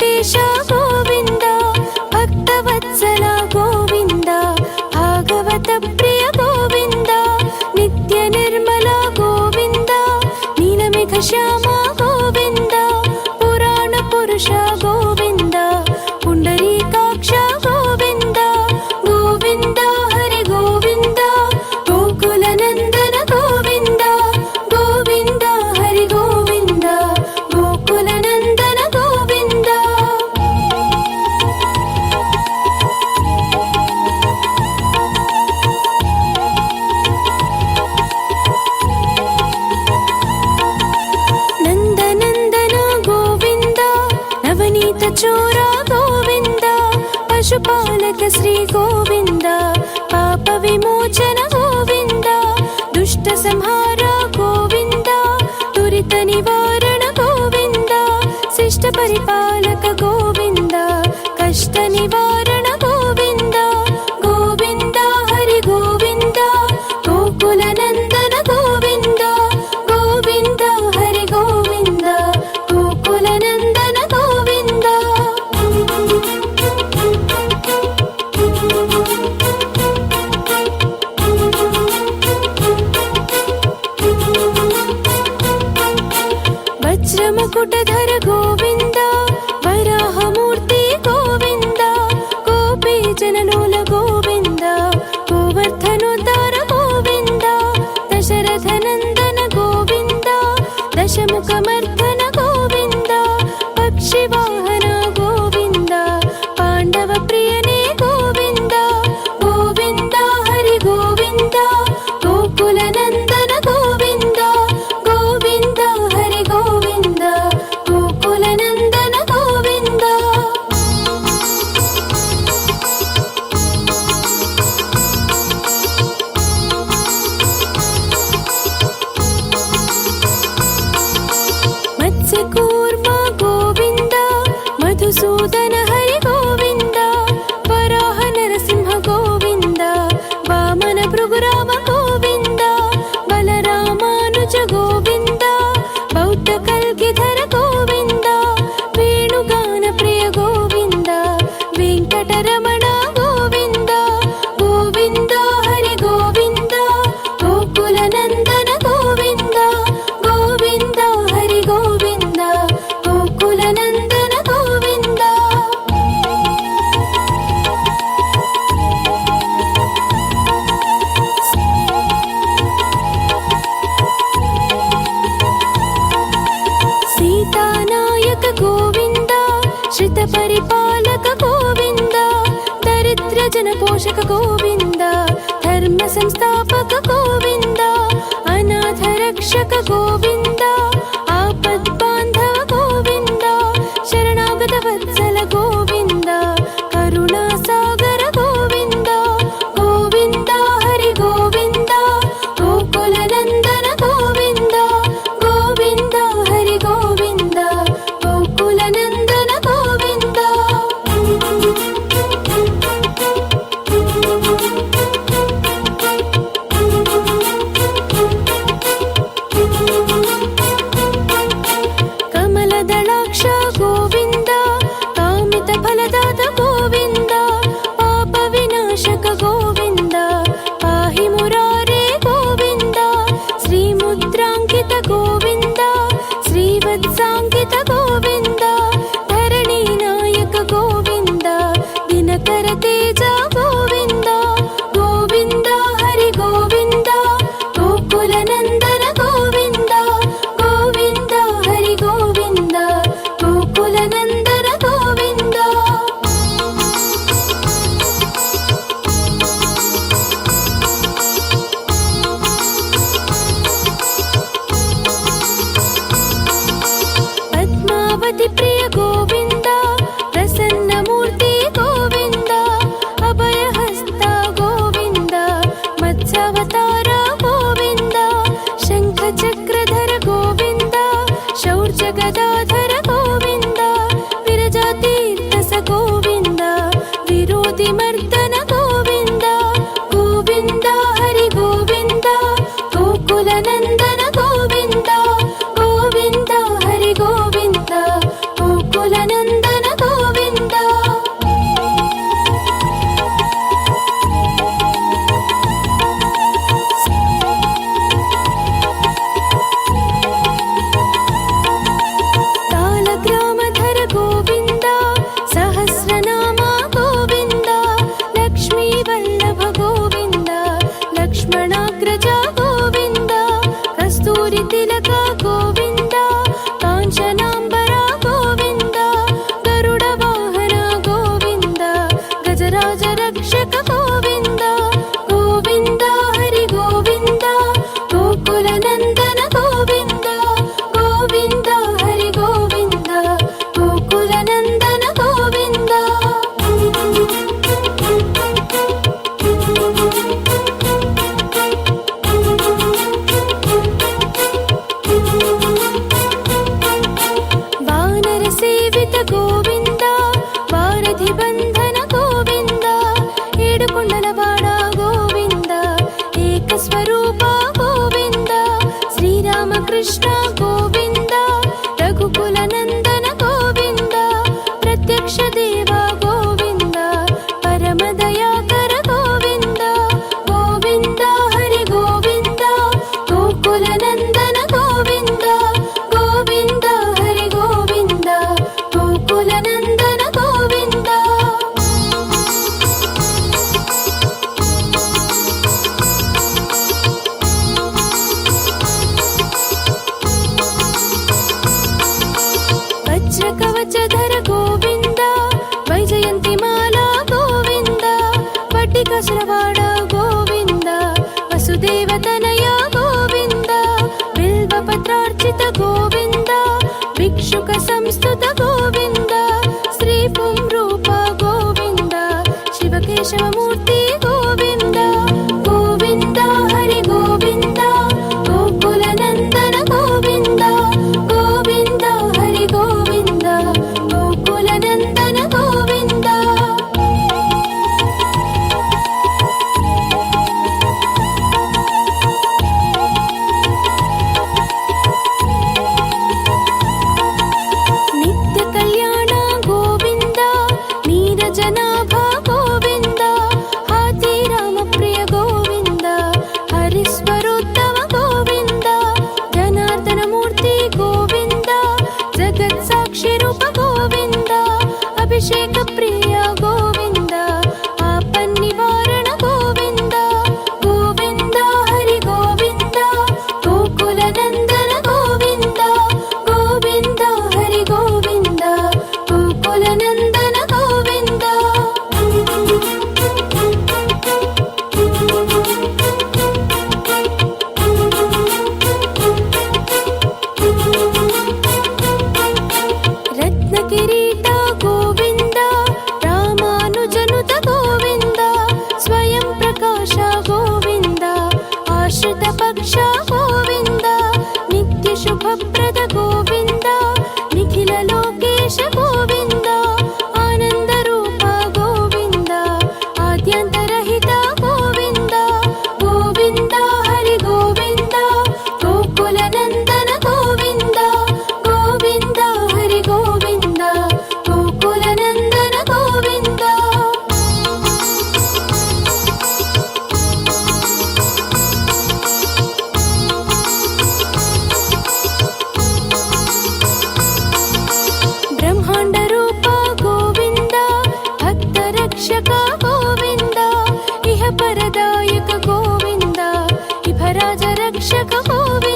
ವೆಂಕಟೇಶ ಗೋವಿಂದ, ಭಕ್ತವತ್ಸಲ ಗೋವಿಂದ, ಭಾಗವತ ಪ್ರಿಯ ಗೋವಿಂದ, ನಿತ್ಯ ನಿರ್ಮಲ ಗೋವಿಂದ, ನೀಲಮೇಘ ಶ್ಯಾಮ ಗೋವಿಂದ, ಪುರಾಣ ಪುರುಷ ಗೋವಿಂದ, ಪುಂಡರೀಕಾಕ್ಷ ಗೋವಿಂದ, ಗೋವಿಂದ ಹರಿ ಗೋವಿಂದ, ಗೋಕುಲ ನಂದನ ಗೋವಿಂದ, ಗೋವಿಂದ ಹರಿ ಗೋವಿಂದ, ಗೋಕುಲ ನಂದನ ಗೋವಿಂದ. ನಂದನಂದನ ಗೋವಿಂದ, ನವನೀತ ಚೋರ ಗೋವಿಂದ, ಪಶುಪಾಲಕ ಶ್ರೀ ಗೋವಿಂದ, ಪಾಪ ವಿಮೋಚನ ಗೋವಿಂದ, ದುಷ್ಟ ಸಂಹಾರ ಗೋವಿಂದ, ದುರಿತ ನಿವಾರಣ ಗೋವಿಂದ, ಶಿಷ್ಟ ಪರಿಪಾಲಕ ಗೋವಿಂದ, ಕಷ್ಟ ನಿವಾರಣ ಗೋವಿಂದ, ಗೋವಿಂದ ಹರಿ ಗೋವಿಂದ, ಗೋಕುಲ ನಂದನ ಗೋವಿಂದ, ಗೋವಿಂದ ಹರಿ ಗೋವಿಂದ, ಗೋಕುಲ ನಂದನ ಗೋವಿಂದ. ವಜ್ರ ಮುಕುಟಧರ ಗೋವಿಂದ, ವರಾಹ ಮೂರ್ತಿ ಗೋವಿಂದ, ಗೋಪಿ ಜನಲೋಲ ಗೋವಿಂದ, ಗೋವರ್ಧನೋದ್ಧಾರ ಗೋವಿಂದ, ದಶರಥ ನಂದನ ಗೋವಿಂದ, ದಶಮುಖ ಮರ್ದನ ಗೋವಿಂದ, ಪಕ್ಷಿ ವಾಹನ ಗೋವಿಂದ, ಪಾಂಡವ ಪ್ರಿಯನೇ ಗೋವಿಂದ, ಗೋವಿಂದ ಹರಿ ಗೋವಿಂದ, ಗೋಕುಲ ನಂದನ ಗೋವಿಂದ, ಗೋವಿಂದ ಹರಿ ಗೋವಿಂದ, ಗೋಕುಲ ನಂದನ ಗೋವಿಂದ. ಮತ್ಸ್ಯಕೂರ್ಮ ಗೋವಿಂದ, ಮಧುಸೂದನ ಹರಿ ಗೋವಿಂದ, ವರಾಹ ನರಸಿಂಹ ಗೋವಿಂದ, ವಾಮನ ಭೃಗುರಾಮ ಗೋವಿಂದ, ಬಲರಾಮಾನುಜ ಗೋವಿಂದ, ಬೌದ್ಧ ಕಲ್ಗಿಧರ ಗೋವಿಂದ, ವೇಣುಗಾನ ಪ್ರಿಯ ಗೋವಿಂದ, ವೆಂಕಟರಮಣ ಗೋವಿಂದ, ಗೋವಿಂದ ಹರಿ ಗೋವಿಂದ, ಗೋಕುಲ ನಂದನ ಗೋವಿಂದ, ಗೋವಿಂದ ಹರಿ ಗೋವಿಂದ, ಗೋಕುಲ ನಂದನ ಗೋವಿಂದ. ಸೀತಾನಾಯಕ ಗೋವಿಂದ, ಶ್ರಿತ ಪರಿಪಾಲಕ ಗೋವಿಂದ, ದರಿದ್ರ ಜನ ಪೋಷಕ ಗೋವಿಂದ, ಧರ್ಮ ಸಂಸ್ಥಾಪಕ ಗೋವಿಂದ, ಅನಾಥ ರಕ್ಷಕ ಗೋವಿಂದ, ಆಪದ್ ಬಾಂಧವ ಗೋವಿಂದ, ಶರಣಾಗತ ವತ್ಸಲ ಗೋವಿಂದ, ಕರುಣಾ ಸಾಗರ ಗೋವಿಂದ, ಗೋವಿಂದ ಹರಿ ಗೋವಿಂದ, ಗೋಕುಲ ನಂದನ ಗೋವಿಂದ, ಗೋವಿಂದ ಹರಿ ಗೋವಿಂದ, ಗೋಕುಲ ನಂದನ ಗೋವಿಂದ. ಕಮಲದಳಾಕ್ಷ ಗೋವಿಂದ, ಕಾಮಿತ ಫಲದಾತ ಗೋವಿಂದ, ಪಾಪ ವಿನಾಶಕ ಗೋವಿಂದ, ಪಾಹಿ ಮುರಾರೇ ಗೋವಿಂದ, ಶ್ರೀ ಮುದ್ರಾಂಕಿತ ಗೋವಿಂದ, ಶ್ರೀವತ್ಸಾಂಕಿತ ಗೋವಿಂದ, ಧರಣಿ ನಾಯಕ ಗೋವಿಂದ, ದಿನಕರ ತೇಜ ಗೋವಿಂದ, ಗೋವಿಂದ ಹರಿ ಗೋವಿಂದ, ಗೋಕುಲ ನಂದನ ಗೋವಿಂದ, ಗೋವಿಂದ ಹರಿ ಗೋವಿಂದ, ಗೋಕುಲ ನಂದನ ಗೋವಿಂದ. ಪದ್ಮಾವತಿ ಪ್ರಿಯ ಗೋವಿಂದ, ಪ್ರಸನ್ನ ಮೂರ್ತಿ ಗೋವಿಂದ, ಅಭಯ ಹಸ್ತ ಗೋವಿಂದ, ಮತ್ಸ್ಯಾವತಾರ ಗೋವಿಂದ, ಶಂಖ ಚಕ್ರಧರ ಗೋವಿಂದ, ಶೌರ್ಯ ಗದಾಧರ ಗೋವಿಂದ, ವಿರಜಾತೀರ್ಥ ಸ ಗೋವಿಂದ, ವಿರೋಧಿ ಮರ್ದನ ಗೋವಿಂದ, ಗೋವಿಂದ ಹರಿ ಗೋವಿಂದ, ಗೋಕುಲ ನಂದನ ಗೋವಿಂದ, ಗೋವಿಂದ ಹರಿ ಗೋವಿಂದ, ಗೋಕುಲ ನಂದನ గోవింద వారధి బంధన గోవింద ఏడుకొండలవాడ గోవింద ఏకస్వరూప గోవింద శ్రీరామకృష్ణ గోవింద రఘుకుల నందన గోవింద ప్రత్యక్ష దేవ గోవింద పరమదయాకర గోవింద గోవింద హరి గోవింద గోకుల నందన గోవింద గోవింద హరి గోవింద గోకుల నందన గోవింద వజ్ర కవచధర గోవింద వైజయంతి మాల గోవింద వడ్డికసురవాడ గోవింద వసుదేవ తనయ గోవింద బిల్వపత్రార్చిత గోవింద భిక్షుక సంస్థుత గోవింద శ్రీ పుంరూప గోవింద శివకేశవమూర్తి గోవింద గోవింద హరి గోవింద గోకుల నందన గోవింద గోవింద హరి గోవింద గోకుల నందన గోవింద నిత్య కళ్యాణ గోవింద నీరజనాభ గోవింద హాతి రామ ప్రియ గోవింద హరిస్వరోత్తమ గోవింద జనార్దన మూర్తి గోవింద జగత్ సాక్షి రూప గోవింద అభిషేక ప్రియ గోవింద ఆపన్ నివారణ గోవింద గోవింద హరి గోవింద గోకుల నందన గోవింద గోవింద హరి గోవింద గోకుల నందన గోవింద రత్న కిరీట గోవింద రామానుజనుత గోవింద స్వయం ప్రకాశ గోవింద ఆశ్రిత పక్ష గోవింద నిత్య శుభప్రద గోవింద నిఖిల లోకేశ గోవింద ఆనంద రూప గోవింద ఆద్యంతరహిత గోవింద గోవింద హరి గోవింద గోకుల నందన గోవింద గోవింద హరి గోవింద గోకుల నందన గోవింద బ్రహ్మాండ రూప గోవింద భక్త రక్షక గోవింద ఇహ పరదాయక గోవింద ఇహ రాజ రక్షక గోవింద